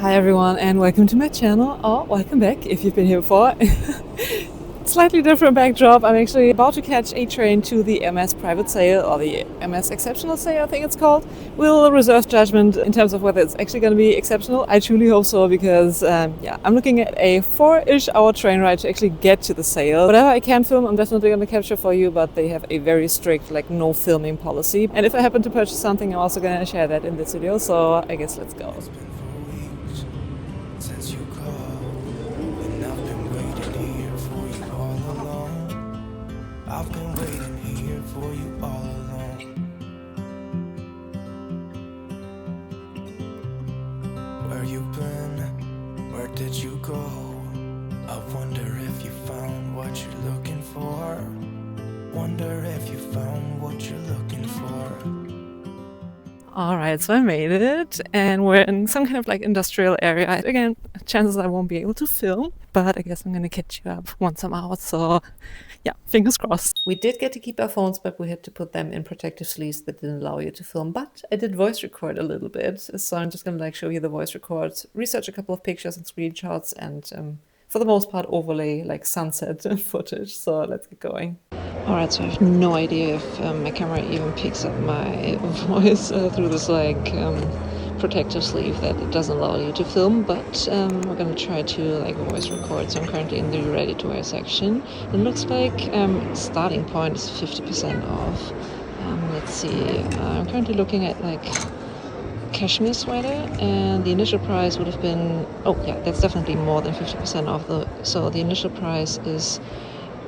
Hi everyone and welcome to my channel, or welcome back if you've been here before. Slightly different backdrop. I'm actually about to catch a train to the HERMÈS Private Sale, or the HERMès Exceptional Sale I think it's called. We'll reserve judgment in terms of whether it's actually going to be exceptional. I truly hope so because yeah, I'm looking at a 4-ish hour train ride to actually get to the sale. Whatever I can film I'm definitely going to capture for you, but they have a very strict no filming policy. And if I happen to purchase something I'm also going to share that in this video, so I guess let's go. Since you called, and I've been waiting here for you all along. I've been waiting here for you all along. Where you been? Where did you go? I wonder if you found what you're looking for. Wonder if you found what you're looking for. Alright, so I made it, and we're in some kind of industrial area. Again, chances I won't be able to film, but I guess I'm gonna catch you up once I'm out, so yeah, fingers crossed. We did get to keep our phones, but we had to put them in protective sleeves that didn't allow you to film, but I did voice record a little bit, so I'm just gonna show you the voice record, research a couple of pictures and screenshots, and for the most part overlay sunset footage, so let's get going. Alright, so I have no idea if my camera even picks up my voice through this protective sleeve that it doesn't allow you to film, but we're gonna try to voice record. So I'm currently in the ready to wear section. It looks like starting point is 50% off. Let's see, I'm currently looking at cashmere sweater, and the initial price would have been, oh yeah, that's definitely more than 50% off. So the initial price is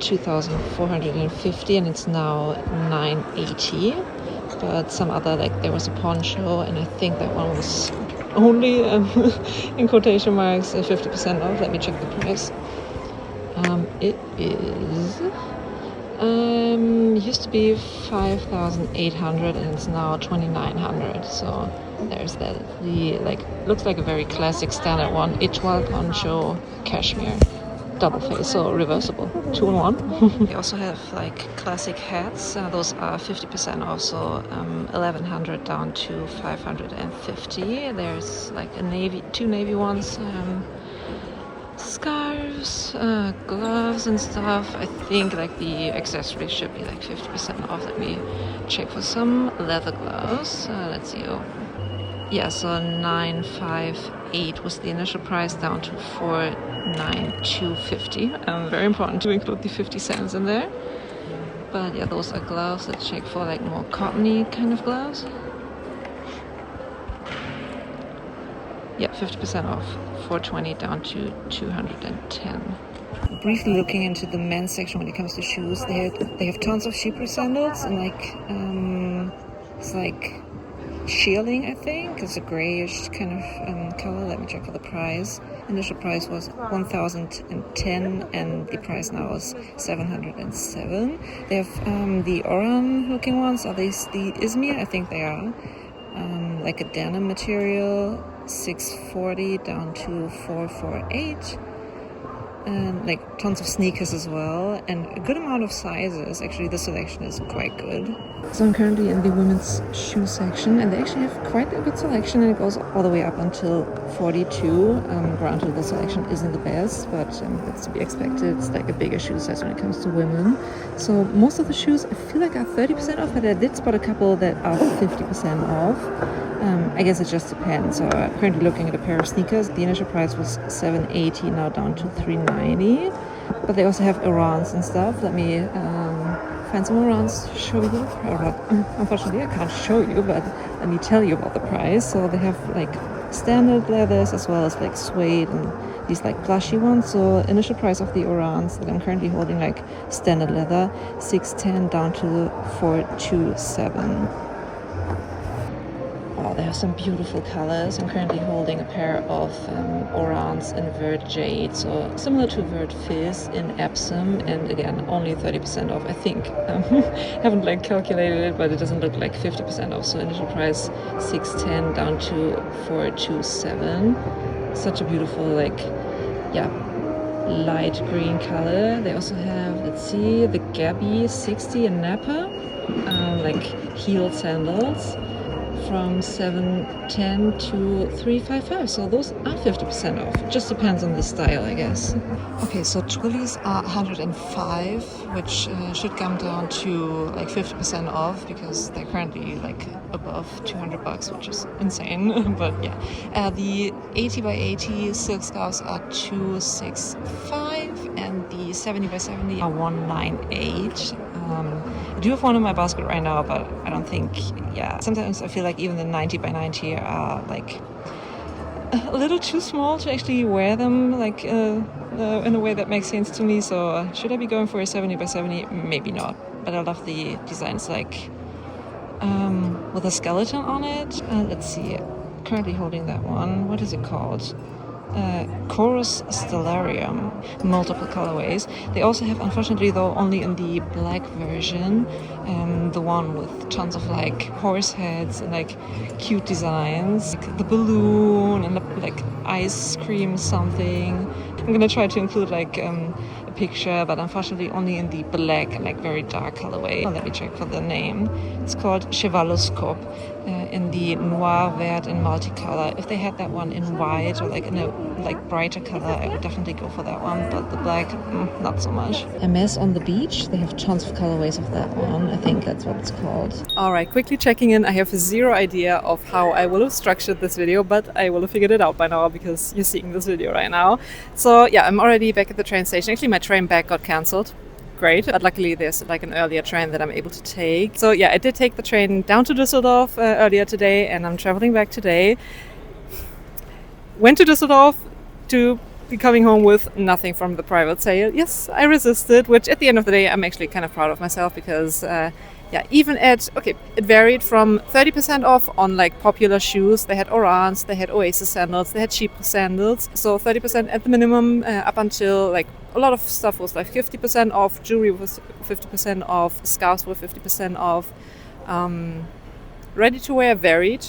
2,450 and it's now 980. But some other, there was a poncho, and I think that one was only in quotation marks 50% off. Let me check the price. It is used to be 5,800 and it's now 2,900. So there's that. The looks like a very classic standard one. Étoile poncho, cashmere, double face, so reversible, 2-in-1. We also have classic hats. Those are 50% off, so 1,100 down to 550. There's two navy ones. Scarves, gloves and stuff. I think the accessories should be 50% off. Let me check for some leather gloves. Let's see. Oh, yeah, so 958 was the initial price, down to 49250. Very important to include the 50 cents in there. But yeah, those are gloves. Let's check for more cottony kind of gloves. Yeah, 50% off, 420 down to 210. Briefly looking into the men's section when it comes to shoes, they have tons of cheaper sandals, and it's shearling, I think. It's a grayish kind of color. Let me check for the price. Initial price was 1,010 and the price now is 707. They have the oran looking ones. Are these the Izmir? I think they are. A denim material, 640 down to 448. And tons of sneakers as well, and a good amount of sizes. Actually, the selection is quite good. So I'm currently in the women's shoe section, and they actually have quite a good selection, and it goes all the way up until 42. Granted, the selection isn't the best, but that's to be expected. It's a bigger shoe size when it comes to women. So most of the shoes I feel are 30% off, but I did spot a couple that are 50% off. I guess it just depends. So I'm currently looking at a pair of sneakers. The initial price was 780, now down to 390. But they also have Orans and stuff. Let me find some Orans to show you. Unfortunately, I can't show you, but let me tell you about the price. So they have standard leathers as well as suede and these plushy ones. So initial price of the Orans that I'm currently holding, standard leather, 610 down to 427. Oh, they have some beautiful colors. I'm currently holding a pair of Orans in Vert Jade, so similar to Vert Fizz in Epsom, and again, only 30% off, I think. Haven't calculated it, but it doesn't look 50% off, so initial price 610 down to 427. Such a beautiful, light green color. They also have, let's see, the Gabby 60 in Napa, heeled sandals. from 710 to 355, so those are 50% off. Just depends on the style, I guess. Okay, so twillys are 105, which should come down to like 50% off because they're currently like above 200 bucks, which is insane. But yeah, the 80 by 80 silk scarves are 265, and the 70 by 70 are 198. I do have one in my basket right now, but I don't think, yeah. Sometimes I feel like even the 90 by 90 are like a little too small to actually wear them like in a way that makes sense to me. So should I be going for a 70 by 70? Maybe not. But I love the designs like with a skeleton on it. Let's see. Currently holding that one. What is it called? Chorus Stellarium, multiple colorways. They also have, unfortunately though, only in the black version, the one with tons of like horse heads and like cute designs, like the balloon and the like ice cream something. I'm gonna try to include like a picture, but unfortunately only in the black and like very dark colorway. Let me check for the name. It's called Chevaloscope in the noir, vert, and multicolor. If they had that one in white or like in a like brighter color, I would definitely go for that one, but the black, not so much. Hermès on the beach, they have tons of colorways of that one. I think that's what it's called. All right, quickly checking in. I have zero idea of how I will have structured this video, but I will have figured it out by now because you're seeing this video right now. So yeah, I'm already back at the train station. Actually, my train back got cancelled. Great, but luckily there's like an earlier train that I'm able to take. So yeah, I did take the train down to Düsseldorf earlier today, and I'm traveling back today. Went to Düsseldorf to be coming home with nothing from the private sale. Yes, I resisted, which at the end of the day I'm actually kind of proud of myself because yeah, even at, okay, it varied from 30% off on like popular shoes. They had Orans, they had Oasis sandals, they had cheap sandals. So 30% at the minimum up until like a lot of stuff was like 50% off. Jewelry was 50% off. Scarves were 50% off. Ready to wear varied.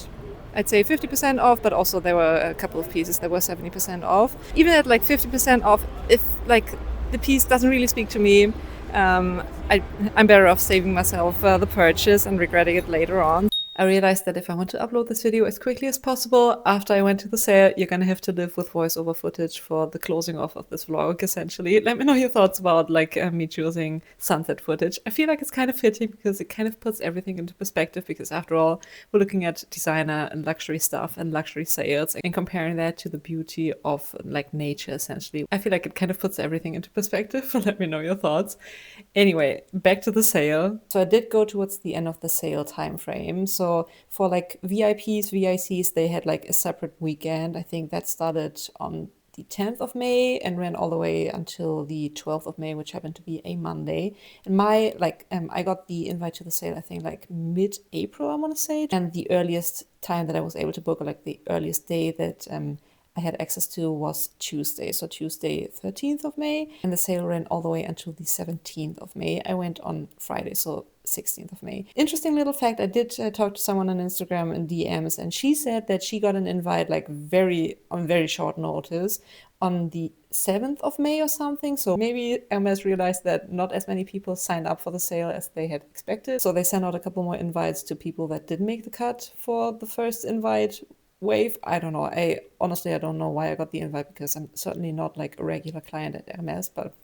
I'd say 50% off, but also there were a couple of pieces that were 70% off. Even at like 50% off, if like the piece doesn't really speak to me, I'm better off saving myself the purchase and regretting it later on. I realized that if I want to upload this video as quickly as possible after I went to the sale, you're gonna have to live with voiceover footage for the closing off of this vlog, essentially. Let me know your thoughts about like me choosing sunset footage. I feel like it's kind of fitting because it kind of puts everything into perspective, because after all, we're looking at designer and luxury stuff and luxury sales and comparing that to the beauty of like nature, essentially. I feel like it kind of puts everything into perspective. Let me know your thoughts. Anyway, back to the sale. So I did go towards the end of the sale time frame. So for like VIPs, VICs, they had like a separate weekend. I think that started on the 10th of May and ran all the way until the 12th of May, which happened to be a Monday. And my like I got the invite to the sale, I think like mid-April, I want to say. And the earliest time that I was able to book, or like the earliest day that I had access to, was Tuesday. So Tuesday, 13th of May. And the sale ran all the way until the 17th of May. I went on Friday, so 16th of May. Interesting little fact, I did talk to someone on Instagram in DMs, and she said that she got an invite like on very short notice on the 7th of May or something. So maybe Hermès realized that not as many people signed up for the sale as they had expected. So they sent out a couple more invites to people that didn't make the cut for the first invite wave. I don't know. I don't know why I got the invite, because I'm certainly not like a regular client at Hermès, but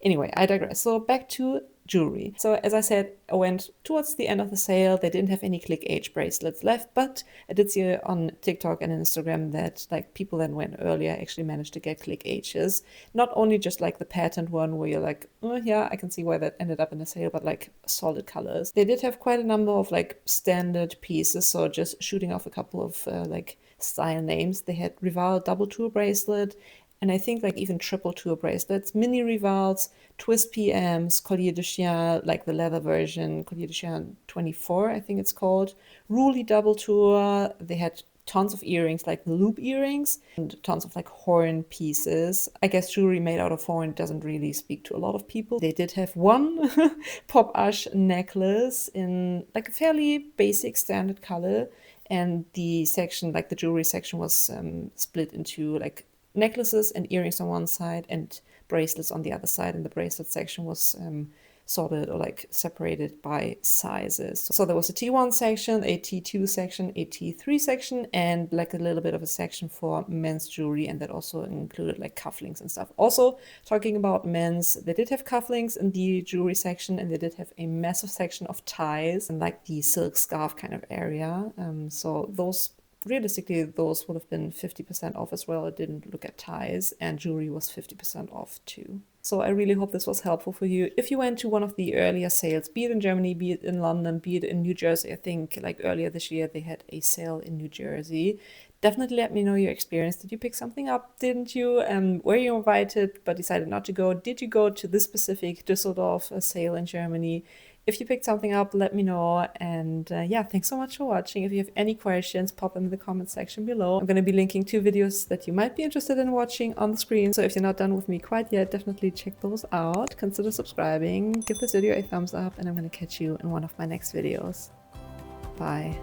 anyway, I digress. So back to jewelry. So as I said, I went towards the end of the sale. They didn't have any click H bracelets left, but I did see on TikTok and Instagram that like people that went earlier actually managed to get click H's. Not only just like the patent one where you're like, oh yeah, I can see why that ended up in the sale, but like solid colors. They did have quite a number of like standard pieces. So just shooting off a couple of like style names. They had Rival double tour bracelet, and I think like even triple tour bracelets, mini Rivals, twist PMs, collier de chien, like the leather version, collier de chien 24, I think it's called, Ruly double tour. They had tons of earrings, like the loop earrings, and tons of like horn pieces. I guess jewelry made out of horn doesn't really speak to a lot of people. They did have one pop ash necklace in like a fairly basic standard color, and the section, like the jewelry section, was split into like necklaces and earrings on one side and bracelets on the other side, and the bracelet section was sorted or like separated by sizes. So there was a T1 section, a T2 section, a T3 section, and like a little bit of a section for men's jewelry, and that also included like cufflinks and stuff. Also, talking about men's, they did have cufflinks in the jewelry section, and they did have a massive section of ties and like the silk scarf kind of area. So those, realistically, those would have been 50% off as well. I didn't look at ties, and jewelry was 50% off too. So I really hope this was helpful for you. If you went to one of the earlier sales, be it in Germany, be it in London, be it in New Jersey, I think like earlier this year they had a sale in New Jersey. Definitely let me know your experience. Did you pick something up? Didn't you? Were you invited but decided not to go? Did you go to this specific Düsseldorf sale in Germany? If you picked something up, let me know. And yeah, thanks so much for watching. If you have any questions, pop them in the comment section below. I'm going to be linking 2 videos that you might be interested in watching on the screen. So if you're not done with me quite yet, definitely check those out. Consider subscribing, give this video a thumbs up, and I'm going to catch you in one of my next videos. Bye.